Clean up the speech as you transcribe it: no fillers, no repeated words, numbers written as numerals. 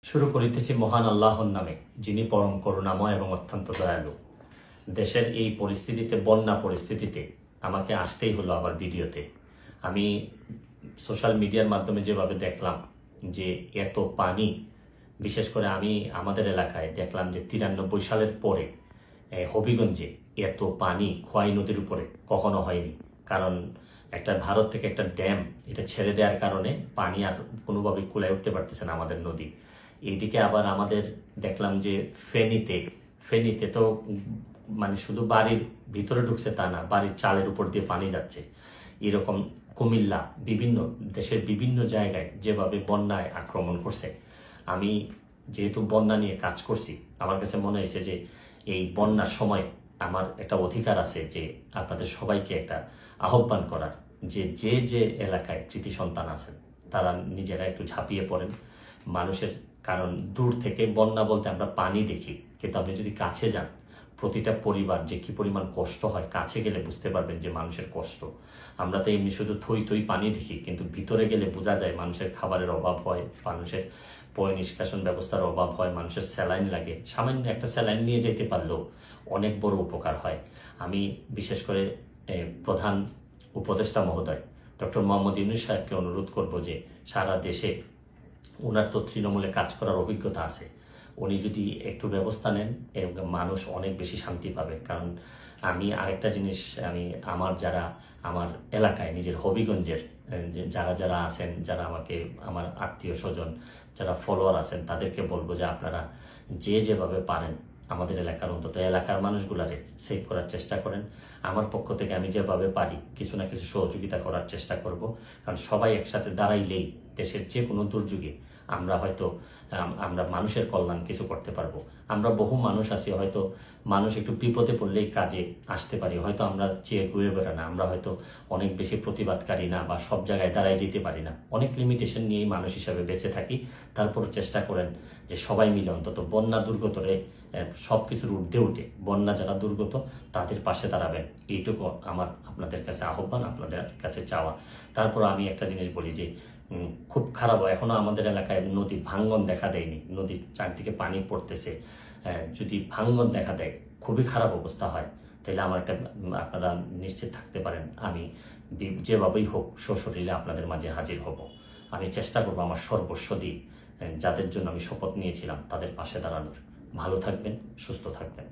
শুরু করিতেছি মহান আল্লাহর নামে, যিনি পরম করুণাময় এবং অত্যন্ত দয়ালু। দেশের এই পরিস্থিতিতে, বন্যা পরিস্থিতিতে আমাকে আসতেই হলো আবার ভিডিওতে। আমি সোশ্যাল মিডিয়ার মাধ্যমে যেভাবে দেখলাম যে এত পানি, বিশেষ করে আমি আমাদের এলাকায় দেখলাম যে 93 সালের পরে হবিগঞ্জে এত পানি খোয়াই নদীর উপরে কখনো হয়নি। কারণ একটা ভারত থেকে একটা ড্যাম এটা ছেড়ে দেওয়ার কারণে পানি আর কোনোভাবে কুলায় উঠতে পারতেছে না আমাদের নদী। এইদিকে আবার আমাদের দেখলাম যে ফেনীতে তো মানে শুধু বাড়ির ভিতরে ঢুকছে তা না, বাড়ির চালের উপর দিয়ে পানি যাচ্ছে। এরকম কুমিল্লা, বিভিন্ন দেশের বিভিন্ন জায়গায় যেভাবে বন্যায় আক্রমণ করছে। আমি যেহেতু বন্যা নিয়ে কাজ করছি, আমার কাছে মনে হয়েছে যে এই বন্যার সময় আমার একটা অধিকার আছে যে আপনাদের সবাইকে একটা আহ্বান করার, যে যে যে এলাকায় কৃতি সন্তান আছেন তারা নিজেরা একটু ঝাঁপিয়ে পড়েন মানুষের। কারণ দূর থেকে বন্যা বলতে আমরা পানি দেখি, কিন্তু আপনি যদি কাছে যান, প্রতিটা পরিবার যে কি পরিমাণ কষ্ট হয়, কাছে গেলে বুঝতে পারবেন যে মানুষের কষ্ট। আমরা তো এমনি শুধু থই থই পানি দেখি, কিন্তু ভিতরে গেলে বোঝা যায় মানুষের খাবারের অভাব হয়, মানুষের পয় নিষ্কাশন ব্যবস্থার অভাব হয়, মানুষের স্যালাইন লাগে। সামান্য একটা স্যালাইন নিয়ে যেতে পারলেও অনেক বড় উপকার হয়। আমি বিশেষ করে প্রধান উপদেষ্টা মহোদয় ডক্টর মোহাম্মদ ইউনূস সাহেবকে অনুরোধ করব যে সারা দেশে ওনার তো তৃণমূলে কাজ করার অভিজ্ঞতা আছে, উনি যদি একটু ব্যবস্থা নেন মানুষ অনেক বেশি শান্তি পাবে। কারণ আমি আরেকটা জিনিস, আমার এলাকায় নিজের হবিগঞ্জের যারা যারা আছেন, যারা আমাকে, আমার আত্মীয় স্বজন, যারা ফলোয়ার আছেন, তাদেরকে বলবো যে আপনারা যে যেভাবে পারেন আমাদের এলাকার, অন্তত এলাকার মানুষগুলারে সেভ করার চেষ্টা করেন। আমার পক্ষ থেকে আমি যেভাবে পারি কিছু না কিছু সহযোগিতা করার চেষ্টা করব। কারণ সবাই একসাথে দাঁড়াইলেই দেশের যে কোনো দুর্যোগে আমরা মানুষের কল্যাণ কিছু করতে পারবো। আমরা বহু মানুষ আছি, হয়তো মানুষ একটু বিপদে পড়লেই কাজে আসতে পারি, হয়তো আমরা চেয়ে ঘুরে বেড়া না, আমরা হয়তো অনেক বেশি প্রতিবাদকারী না, বা সব জায়গায় দাঁড়াই যেতে পারি না, অনেক লিমিটেশন নিয়েই মানুষ হিসাবে বেঁচে থাকি। তারপর চেষ্টা করেন যে সবাই মিলে অন্তত বন্যা দুর্গতরে সব কিছুর ঊর্ধ্বে উঠে বন্যা যারা দুর্গত তাদের পাশে দাঁড়াবেন, এইটুকু আমার আপনাদের কাছে আহ্বান, আপনাদের কাছে চাওয়া। তারপর আমি একটা জিনিস বলি যে খুব খারাপ, এখনো আমাদের এলাকায় নদী ভাঙ্গন দেখা দেয়নি, নদীর চারদিকে পানি পড়তেছে। যদি ভাঙ্গন দেখা দেয়, খুবই খারাপ অবস্থা হয়, তাহলে আমার একটা, আপনারা নিশ্চিত থাকতে পারেন আমি যেভাবেই হোক সশরীরে আপনাদের মাঝে হাজির হব। আমি চেষ্টা করবো আমার সর্বস্ব দিয়ে যাদের জন্য আমি শপথ নিয়েছিলাম তাদের পাশে দাঁড়ানোর। ভালো থাকবেন, সুস্থ থাকবেন।